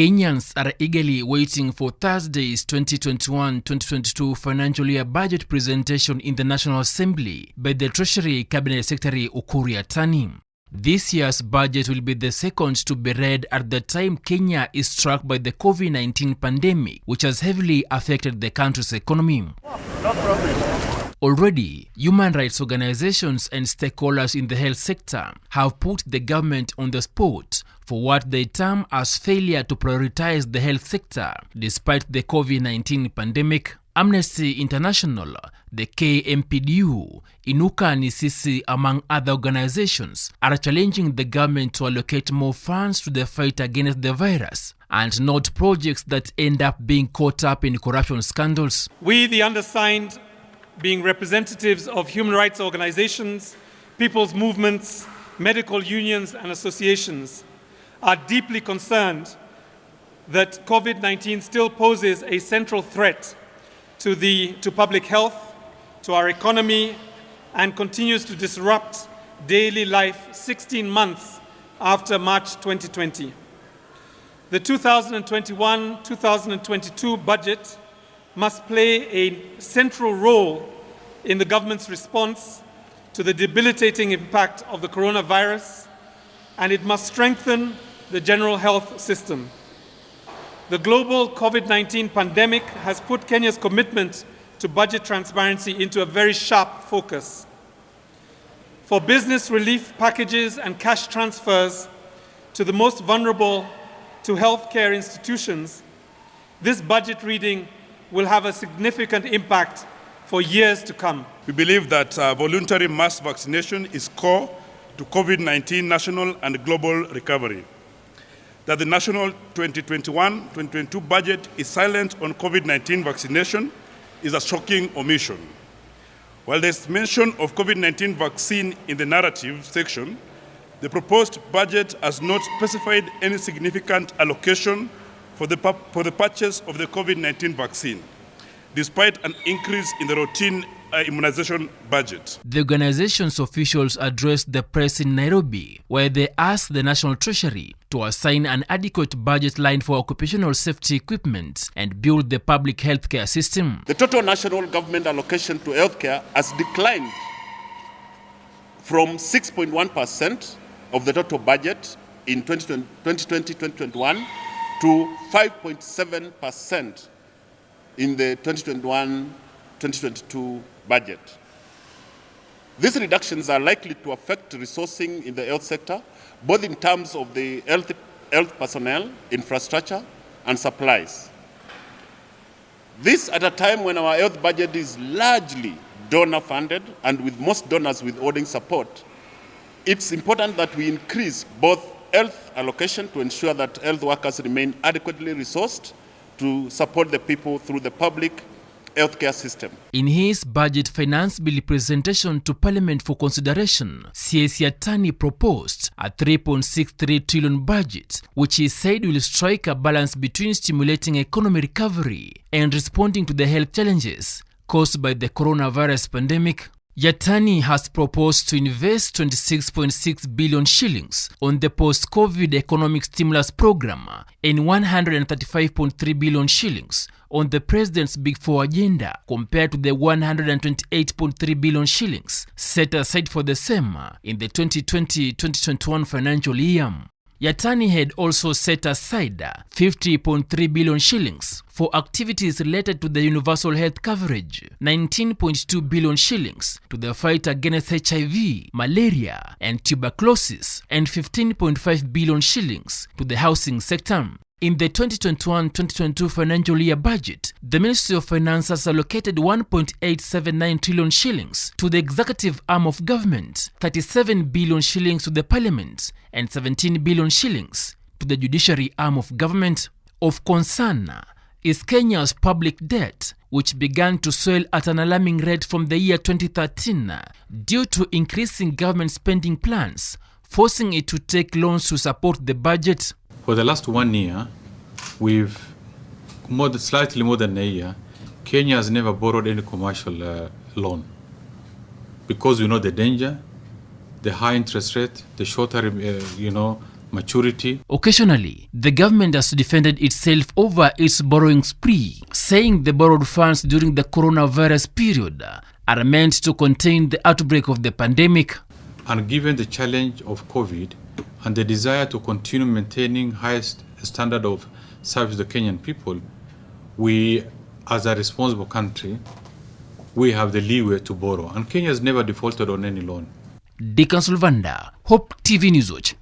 Kenyans are eagerly waiting for Thursday's 2021-2022 financial year budget presentation in the National Assembly by the Treasury Cabinet Secretary Ukur Yattani. This year's budget will be the second to be read at the time Kenya is struck by the COVID-19 pandemic, which has heavily affected the country's economy. No problem. Already, human rights organizations and stakeholders in the health sector have put the government on the spot for what they term as failure to prioritize the health sector despite the COVID-19 pandemic. Amnesty International, the KMPDU, Inuka Nisisi, among other organizations, are challenging the government to allocate more funds to the fight against the virus and not projects that end up being caught up in corruption scandals. We, the undersigned, being representatives of human rights organizations, people's movements, medical unions and associations, are deeply concerned that COVID-19 still poses a central threat to public health, to our economy, and continues to disrupt daily life 16 months after March 2020. The 2021-2022 budget must play a central role in the government's response to the debilitating impact of the coronavirus, and it must strengthen the general health system. The global COVID-19 pandemic has put Kenya's commitment to budget transparency into a very sharp focus. For business relief packages and cash transfers to the most vulnerable to healthcare institutions, this budget reading will have a significant impact for years to come. We believe that voluntary mass vaccination is core to COVID-19 national and global recovery. That the national 2021-2022 budget is silent on COVID-19 vaccination is a shocking omission. While there's mention of COVID-19 vaccine in the narrative section, the proposed budget has not specified any significant allocation for the purchase of the COVID-19 vaccine, despite an increase in the routine immunization budget. The organization's officials addressed the press in Nairobi, where they asked the National Treasury to assign an adequate budget line for occupational safety equipment and build the public healthcare system. The total national government allocation to healthcare has declined from 6.1% of the total budget in 2020-2021 to 5.7% in the 2021-2022 budget. These reductions are likely to affect resourcing in the health sector, both in terms of the health personnel, infrastructure, and supplies. This at a time when our health budget is largely donor-funded and with most donors withholding support. It's important that we increase both health allocation to ensure that health workers remain adequately resourced to support the people through the public healthcare system. In his budget finance bill presentation to Parliament for consideration, CS Yattani proposed a 3.63 trillion budget, which he said will strike a balance between stimulating economic recovery and responding to the health challenges caused by the coronavirus pandemic. Yattani has proposed to invest 26.6 billion shillings on the post-COVID economic stimulus program and 135.3 billion shillings on the President's Big Four agenda, compared to the 128.3 billion shillings set aside for the same in the 2020-2021 financial year. Yattani had also set aside 50.3 billion shillings for activities related to the universal health coverage, 19.2 billion shillings to the fight against HIV, malaria, and tuberculosis, and 15.5 billion shillings to the housing sector. In the 2021-2022 financial year budget, the Ministry of Finance has allocated 1.879 trillion shillings to the executive arm of government, 37 billion shillings to the parliament, and 17 billion shillings to the judiciary arm of government. Of concern is Kenya's public debt, which began to swell at an alarming rate from the year 2013 due to increasing government spending plans, forcing it to take loans to support the budget. For the last 1 year, slightly more than a year, Kenya has never borrowed any commercial loan because we know the danger, the high interest rate, the shorter, maturity. Occasionally, the government has defended itself over its borrowing spree, saying the borrowed funds during the coronavirus period are meant to contain the outbreak of the pandemic. And given the challenge of COVID and the desire to continue maintaining highest standard of service to the Kenyan people, we, as a responsible country, we have the leeway to borrow. And Kenya has never defaulted on any loan. Dickens, Luvanda, Hope TV News Watch.